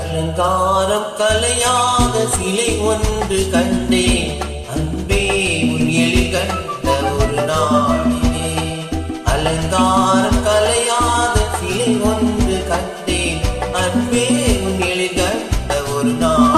அலங்காரம் கலையாத சிலை ஒன்று கண்டேன் அன்பே உன் எழில் கண்ட ஒரு நாளிலே. அலங்காரம் கலையாத சிலை ஒன்று கண்டேன் அன்பே உன் எழில் கண்ட ஒரு நாள்.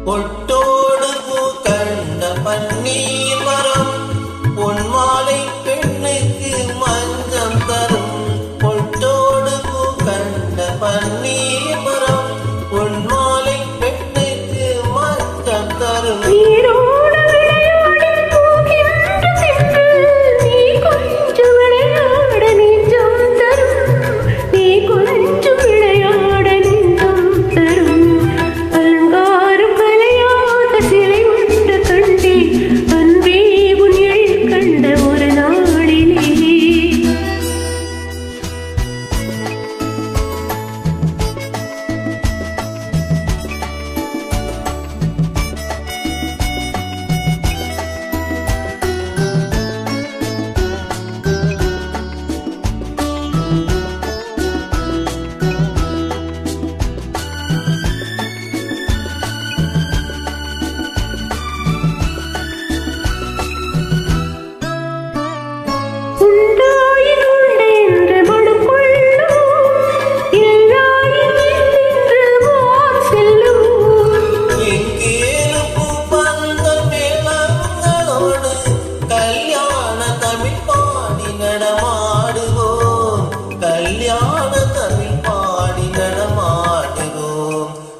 பொட்டோடு பூ கண்ட பன்னீர் மரம் பொன்மாலை பெண்ணுக்கு மஞ்சம் தரும். பொட்டோடு பூ கண்ட பன்னீர் மரம் பொன்மாலை பெண்ணுக்கு மஞ்சம் தரும்.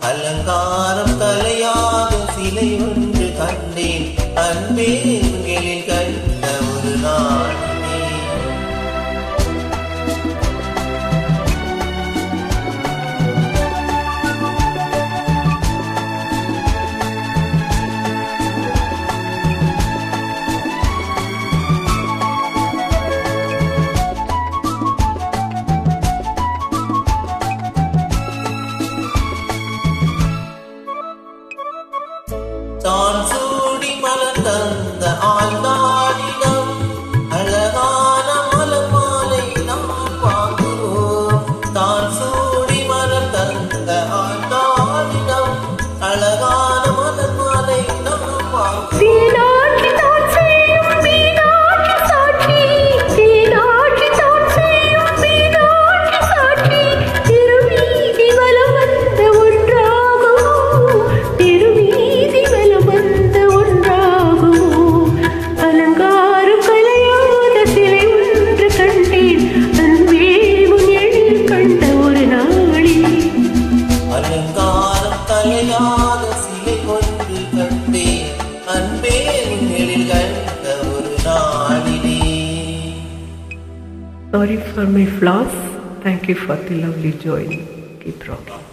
அலங்காரம் கலையாத சிலை ஒன்று கண்டேன் அன்பே உங்களில் கண்ட ஒரு நாளிலே. தான் சூடி மலர் தந்த ஆழ்ந்தாடிடம் அழகான மலர் மாலை நாம் வாங்குவோம். தான் சூடி மலர் தந்த ஆழ்ந்தாடிடம் அழகான மலர் மாலை நாம் வாங்குவோம். அலங்காரம் கலையாத சிலை ஒன்று கண்டேன் அன்பே உன் எழில் கண்ட ஒரு நாளிலே. Sorry for my flaws. Thank you for the lovely joining. Keep rocking.